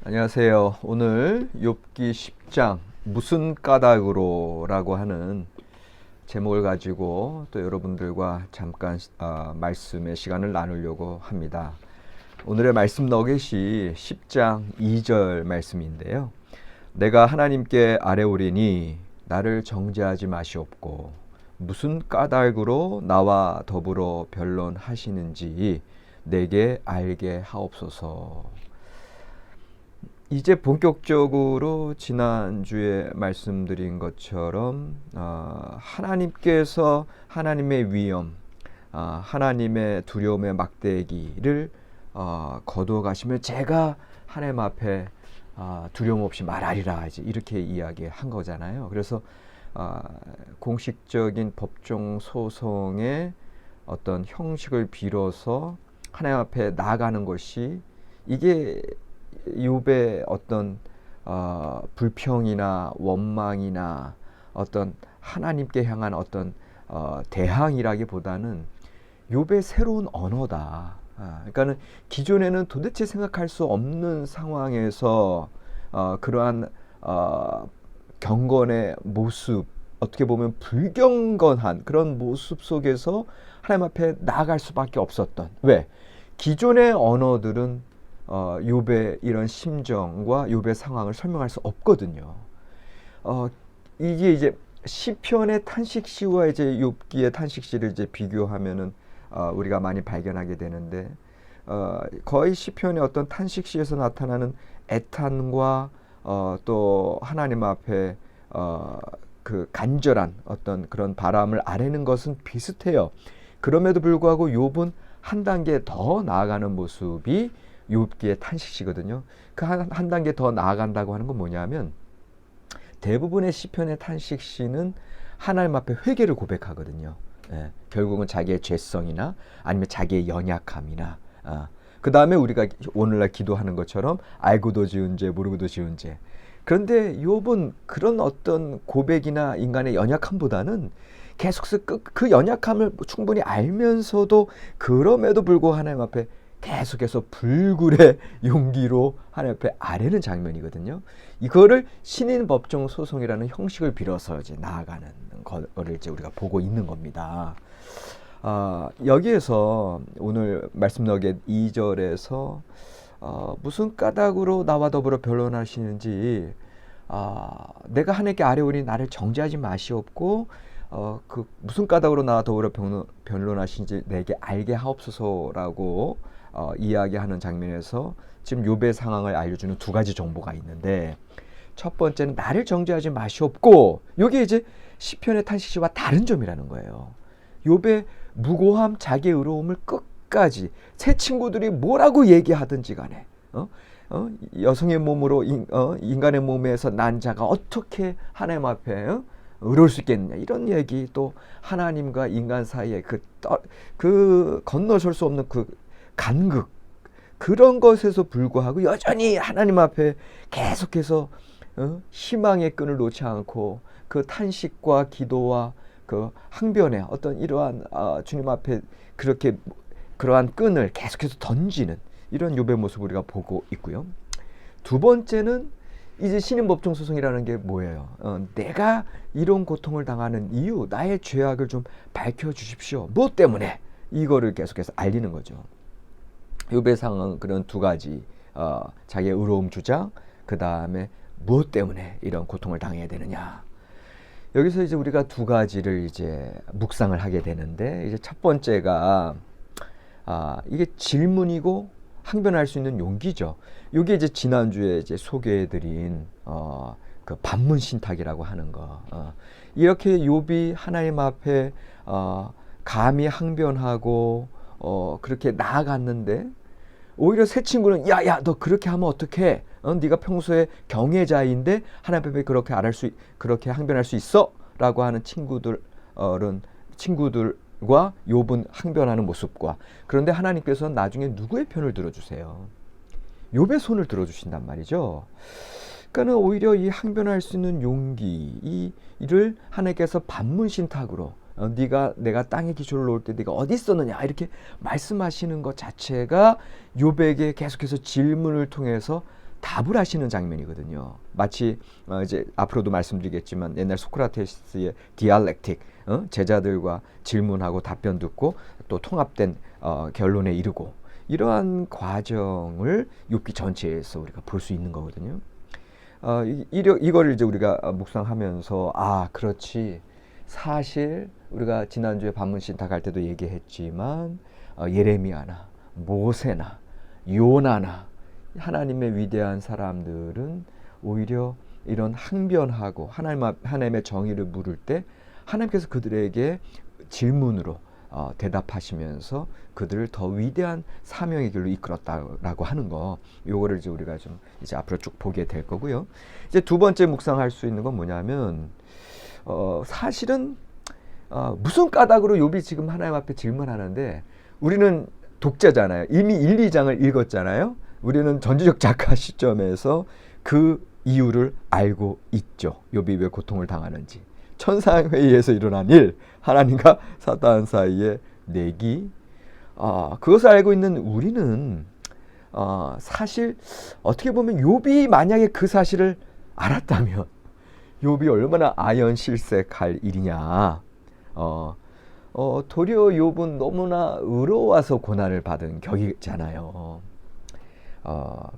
안녕하세요. 오늘 욥기 10장 무슨 까닭으로 라고 하는 제목을 가지고 또 여러분들과 잠깐 말씀의 시간을 나누려고 합니다. 오늘의 말씀 너겟이 10장 2절 말씀인데요. 내가 하나님께 아뢰오리니 나를 정죄하지 마시옵고 무슨 까닭으로 나와 더불어 변론하시는지 내게 알게 하옵소서. 이제 본격적으로 지난주에 말씀드린 것처럼 하나님께서 하나님의 위엄, 하나님의 두려움의 막대기를 거두어 가시면 제가 하나님 앞에 두려움 없이 말하리라 이렇게 이야기한 거잖아요. 그래서 공식적인 법정 소송의 어떤 형식을 빌어서 하나님 앞에 나아가는 것이 이게 욥의 어떤 불평이나 원망이나 어떤 하나님께 향한 어떤 대항이라기보다는 욥의 새로운 언어다. 그러니까는 기존에는 도대체 생각할 수 없는 상황에서 그러한 경건의 모습, 어떻게 보면 불경건한 그런 모습 속에서 하나님 앞에 나아갈 수밖에 없었던. 왜? 기존의 언어들은 욥의 이런 심정과 욥의 상황을 설명할 수 없거든요. 이게 이제 시편의 탄식시와 이제 욥기의 탄식시를 이제 비교하면은 우리가 많이 발견하게 되는데 거의 시편의 어떤 탄식시에서 나타나는 애탄과 또 하나님 앞에 그 간절한 어떤 그런 바람을 아뢰는 것은 비슷해요. 그럼에도 불구하고 욥은 한 단계 더 나아가는 모습이 욥기의 탄식시거든요. 그 한 단계 더 나아간다고 하는 건 뭐냐면 대부분의 시편의 탄식시는 하나님 앞에 회개를 고백하거든요. 결국은 자기의 죄성이나 아니면 자기의 연약함이나 그 다음에 우리가 오늘날 기도하는 것처럼 알고도 지은 죄 모르고도 지은 죄. 그런데 욥은 그런 어떤 고백이나 인간의 연약함보다는 계속해서 그 연약함을 충분히 알면서도 그럼에도 불구하고 하나님 앞에 계속해서 불굴의 용기로 하나님 앞에 아뢰는 장면이거든요. 이거를 신인 법정 소송이라는 형식을 빌어서 이제 나아가는 거를 이제 우리가 보고 있는 겁니다. 여기에서 오늘 말씀 너겟 2절에서 무슨 까닭으로 나와 더불어 변론하시는지 내가 하나님께 아뢰오니 나를 정죄하지 마시옵고 그 무슨 까닭으로 나와 더불어 변론하시는지 내게 알게 하옵소서라고 이야기하는 장면에서 지금 욥의 상황을 알려주는 두 가지 정보가 있는데 첫 번째는 나를 정죄하지 마시옵고 이게 이제 시편의 탄식시와 다른 점이라는 거예요. 욥의 무고함, 자기의 의로움을 끝까지 새 친구들이 뭐라고 얘기하든지 간에 여성의 몸으로 인간의 몸에서 난 자가 어떻게 하나님 앞에 의로울 수 있겠느냐 이런 얘기 또 하나님과 인간 사이에 그 건너설 수 없는 그 간극 그런 것에서 불구하고 여전히 하나님 앞에 계속해서 희망의 끈을 놓지 않고 그 탄식과 기도와 그 항변의 어떤 이러한 주님 앞에 그렇게 그러한 끈을 계속해서 던지는 이런 욥의 모습을 우리가 보고 있고요. 두 번째는 이제 신인 법정 소송이라는 게 뭐예요? 내가 이런 고통을 당하는 이유, 나의 죄악을 좀 밝혀주십시오. 뭐 때문에? 이거를 계속해서 알리는 거죠. 욥의 상황은 그런 두 가지, 자기의 의로움 주장, 그 다음에 무엇 때문에 이런 고통을 당해야 되느냐. 여기서 이제 우리가 두 가지를 이제 묵상을 하게 되는데, 이제 첫 번째가 이게 질문이고 항변할 수 있는 용기죠. 이게 이제 지난주에 이제 소개해드린 그 반문 신탁이라고 하는 거. 이렇게 욥이 하나님 앞에 감히 항변하고 그렇게 나아갔는데 오히려 새 친구는 야야 너 그렇게 하면 어떡해? 네가 평소에 경외자인데 하나님 앞에 그렇게 항변할 수 있어?라고 하는 친구들과 욥은 항변하는 모습과 그런데 하나님께서는 나중에 누구의 편을 들어주세요? 욥의 손을 들어주신단 말이죠. 그러니까는 오히려 이 항변할 수 있는 용기 이를 하나님께서 반문신탁으로 내가 땅에 기초를 놓을 때 네가 어디 있었느냐 이렇게 말씀하시는 것 자체가 욥에게 계속해서 질문을 통해서 답을 하시는 장면이거든요. 마치 이제 앞으로도 말씀드리겠지만 옛날 소크라테스의 디알렉틱, 제자들과 질문하고 답변 듣고 또 통합된 결론에 이르고, 이러한 과정을 욥기 전체에서 우리가 볼 수 있는 거거든요. 이거를 이제 우리가 묵상하면서 그렇지, 사실 우리가 지난주에 반문 신탁할 때도 얘기했지만 예레미야나 모세나 요나나 하나님의 위대한 사람들은 오히려 이런 항변하고 하나님의 정의를 물을 때 하나님께서 그들에게 질문으로 대답하시면서 그들을 더 위대한 사명의 길로 이끌었다라고 하는 거, 요거를 이제 우리가 좀 이제 앞으로 쭉 보게 될 거고요. 이제 두 번째 묵상할 수 있는 건 뭐냐면, 사실은 무슨 까닭으로 욥이 지금 하나님 앞에 질문하는데, 우리는 독자잖아요. 이미 1, 2장을 읽었잖아요. 우리는 전지적 작가 시점에서 그 이유를 알고 있죠. 욥이 왜 고통을 당하는지. 천상회의에서 일어난 일, 하나님과 사단 사이의 내기, 그것을 알고 있는 우리는 사실 어떻게 보면 욥이 만약에 그 사실을 알았다면 욥이 얼마나 아연실색할 일이냐. 도리어 욥은 너무나 의로워서 고난을 받은 격이잖아요.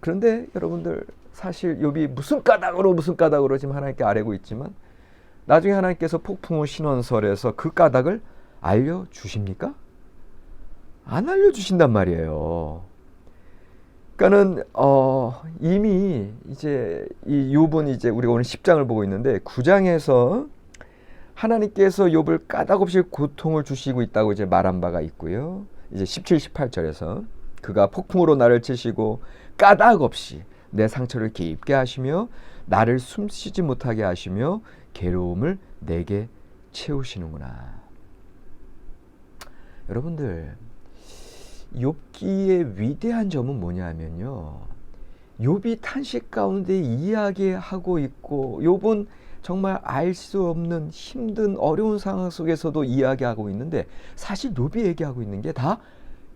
그런데 여러분들, 사실 욥이 무슨 까닭으로 지금 하나님께 아뢰고 있지만, 나중에 하나님께서 폭풍우 신원설에서 그 까닭을 알려주십니까? 안 알려주신단 말이에요. 그러니까는 이미 이제 이 욥은 이제 우리가 오늘 10장을 보고 있는데 9장에서 하나님께서 욥을 까닭 없이 고통을 주시고 있다고 이제 말한 바가 있고요. 이제 17, 18절에서 그가 폭풍으로 나를 치시고 까닭 없이 내 상처를 깊게 하시며 나를 숨쉬지 못하게 하시며 괴로움을 내게 채우시는구나. 여러분들, 욥기의 위대한 점은 뭐냐면요, 욥이 탄식 가운데 이야기하고 있고, 욥은 정말 알 수 없는 힘든 어려운 상황 속에서도 이야기하고 있는데, 사실 욥이 얘기하고 있는 게 다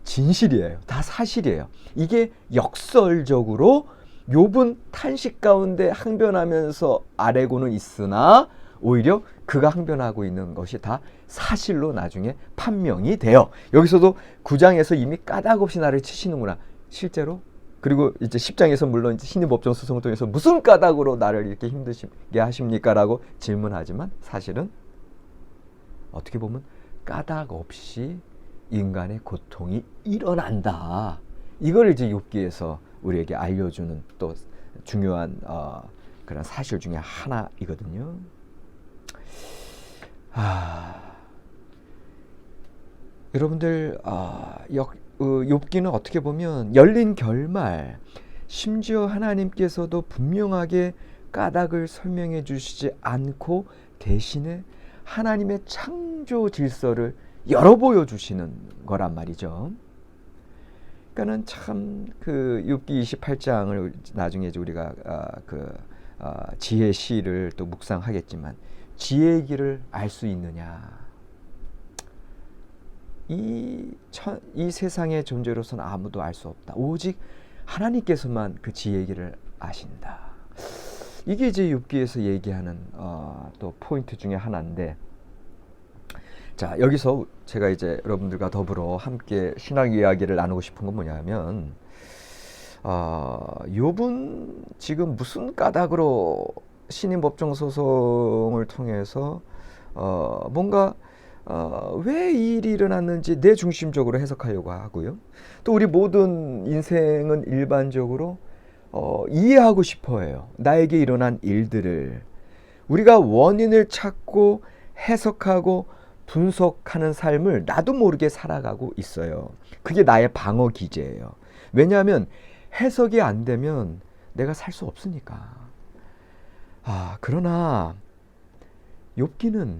진실이에요. 다 사실이에요. 이게 역설적으로 욥은 탄식 가운데 항변하면서 아뢰고는 있으나 오히려 그가 항변하고 있는 것이 다 사실로 나중에 판명이 돼요. 여기서도 9장에서 이미 까닭 없이 나를 치시는구나, 실제로. 그리고 이제 10장에서 물론 이제 신의 법정 소송을 통해서 무슨 까닭으로 나를 이렇게 힘드시게 하십니까? 라고 질문하지만, 사실은 어떻게 보면 까닭 없이 인간의 고통이 일어난다. 이걸 이제 욥기에서 우리에게 알려주는 또 중요한 그런 사실 중에 하나이거든요. 여러분들, 욥기는 어떻게 보면 열린 결말, 심지어 하나님께서도 분명하게 까닭을 설명해 주시지 않고 대신에 하나님의 창조 질서를 열어 보여주시는 거란 말이죠. 그러니까는 참 그 욥기 28장을 나중에 이제 우리가 지혜 시를 또 묵상하겠지만, 지혜의 길을 알 수 있느냐? 이 세상의 존재로서는 아무도 알 수 없다. 오직 하나님께서만 그 지혜의 길을 아신다. 이게 이제 욥기에서 얘기하는 또 포인트 중에 하나인데, 자, 여기서 제가 이제 여러분들과 더불어 함께 신학 이야기를 나누고 싶은 건 뭐냐면, 욥은 지금 무슨 까닭으로 신인 법정 소송을 통해서 뭔가 왜 이 일이 일어났는지 내 중심적으로 해석하려고 하고요. 또 우리 모든 인생은 일반적으로 이해하고 싶어 해요. 나에게 일어난 일들을 우리가 원인을 찾고 해석하고 분석하는 삶을 나도 모르게 살아가고 있어요. 그게 나의 방어 기제예요. 왜냐하면 해석이 안 되면 내가 살 수 없으니까. 그러나 욥기는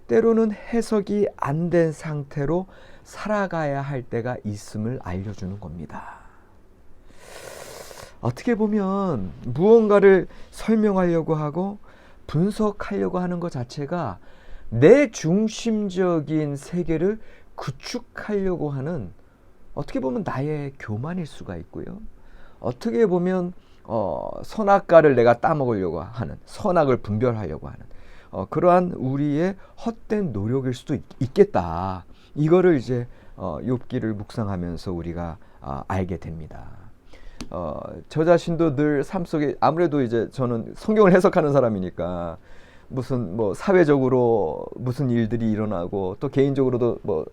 때로는 해석이 안 된 상태로 살아가야 할 때가 있음을 알려주는 겁니다. 어떻게 보면 무언가를 설명하려고 하고 분석하려고 하는 것 자체가 내 중심적인 세계를 구축하려고 하는, 어떻게 보면 나의 교만일 수가 있고요. 어떻게 보면 선악과를 내가 따먹으려고 하는, 선악을 분별하려고 하는 그러한 우리의 헛된 노력일 수도 있겠다. 이거를 이제 욥기를 묵상하면서 우리가 알게 됩니다. 저 자신도 늘 삶 속에, 아무래도 이제 저는 성경을 해석하는 사람이니까 무슨 뭐 사회적으로 무슨 일들이 일어나고 또 개인적으로도 뭐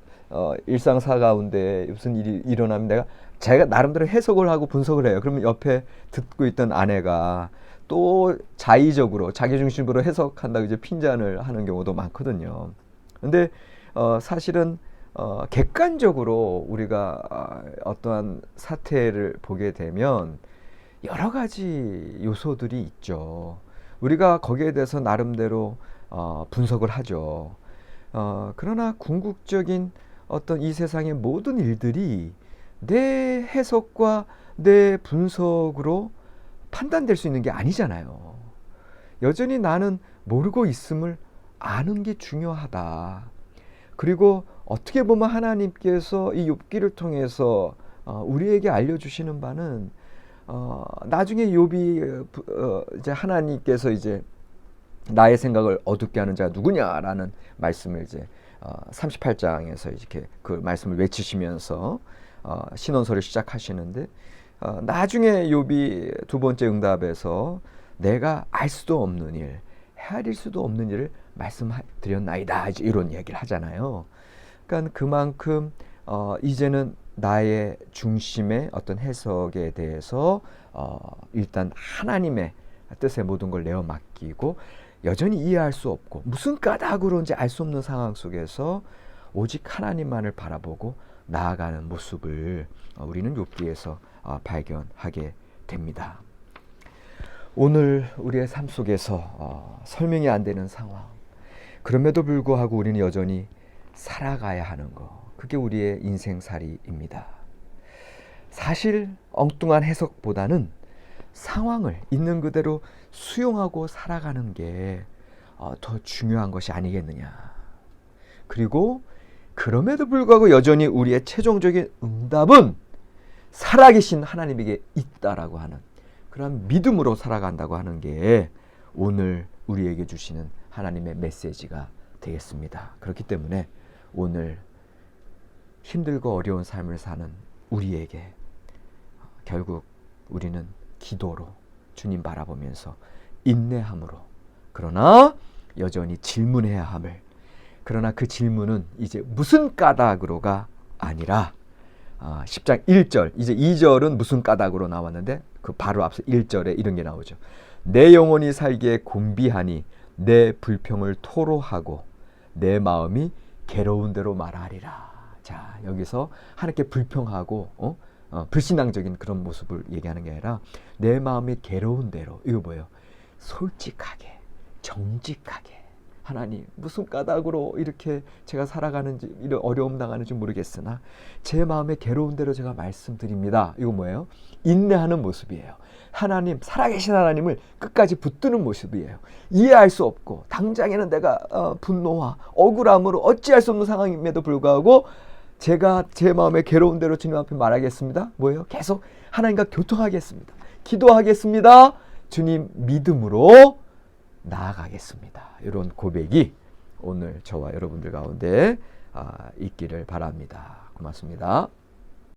일상사 가운데 무슨 일이 일어나면 제가 나름대로 해석을 하고 분석을 해요. 그러면 옆에 듣고 있던 아내가 또 자의적으로 자기중심으로 해석한다고 이제 핀잔을 하는 경우도 많거든요. 근데 사실은 객관적으로 우리가 어떠한 사태를 보게 되면 여러 가지 요소들이 있죠. 우리가 거기에 대해서 나름대로 분석을 하죠. 그러나 궁극적인 어떤 이 세상의 모든 일들이 내 해석과 내 분석으로 판단될 수 있는 게 아니잖아요. 여전히 나는 모르고 있음을 아는 게 중요하다. 그리고 어떻게 보면 하나님께서 이 욥기를 통해서 우리에게 알려주시는 바는 나중에 욥이 이제 하나님께서 이제 나의 생각을 어둡게 하는 자가 누구냐라는 말씀을 이제 38장에서 이렇게 그 말씀을 외치시면서 신원서를 시작하시는데 나중에 욥이 두 번째 응답에서 내가 알 수도 없는 일, 헤아릴 수도 없는 일을 말씀드렸나이다, 이런 얘기를 하잖아요. 그러니까 그만큼 이제는 나의 중심의 어떤 해석에 대해서 일단 하나님의 뜻에 모든 걸 내어 맡기고 여전히 이해할 수 없고 무슨 까닭으로인지 알 수 없는 상황 속에서 오직 하나님만을 바라보고 나아가는 모습을 우리는 욥기에서 발견하게 됩니다. 오늘 우리의 삶 속에서 설명이 안 되는 상황, 그럼에도 불구하고 우리는 여전히 살아가야 하는 것, 그게 우리의 인생살이입니다. 사실 엉뚱한 해석보다는 상황을 있는 그대로 수용하고 살아가는 게 더 중요한 것이 아니겠느냐. 그리고 그럼에도 불구하고 여전히 우리의 최종적인 응답은 살아계신 하나님에게 있다라고 하는 그런 믿음으로 살아간다고 하는 게 오늘 우리에게 주시는 하나님의 메시지가 되겠습니다. 그렇기 때문에 오늘 힘들고 어려운 삶을 사는 우리에게 결국 우리는 기도로 주님 바라보면서 인내함으로, 그러나 여전히 질문해야 함을, 그러나 그 질문은 이제 무슨 까닭으로가 아니라 10장 1절, 이제 2절은 무슨 까닭으로 나왔는데 그 바로 앞서 1절에 이런 게 나오죠. 내 영혼이 살기에 곤비하니 내 불평을 토로하고 내 마음이 괴로운 대로 말하리라. 자, 여기서 하나님께 불평하고 불신앙적인 그런 모습을 얘기하는 게 아니라 내 마음이 괴로운 대로, 이거 뭐예요? 솔직하게, 정직하게, 하나님 무슨 까닭으로 이렇게 제가 살아가는지, 이런 어려움 당하는지 모르겠으나 제 마음에 괴로운 대로 제가 말씀드립니다. 이거 뭐예요? 인내하는 모습이에요. 하나님, 살아계신 하나님을 끝까지 붙드는 모습이에요. 이해할 수 없고 당장에는 내가 분노와 억울함으로 어찌할 수 없는 상황임에도 불구하고 제가 제 마음에 괴로운 대로 주님 앞에 말하겠습니다. 뭐예요? 계속 하나님과 교통하겠습니다. 기도하겠습니다. 주님 믿음으로 나아가겠습니다. 이런 고백이 오늘 저와 여러분들 가운데 있기를 바랍니다. 고맙습니다.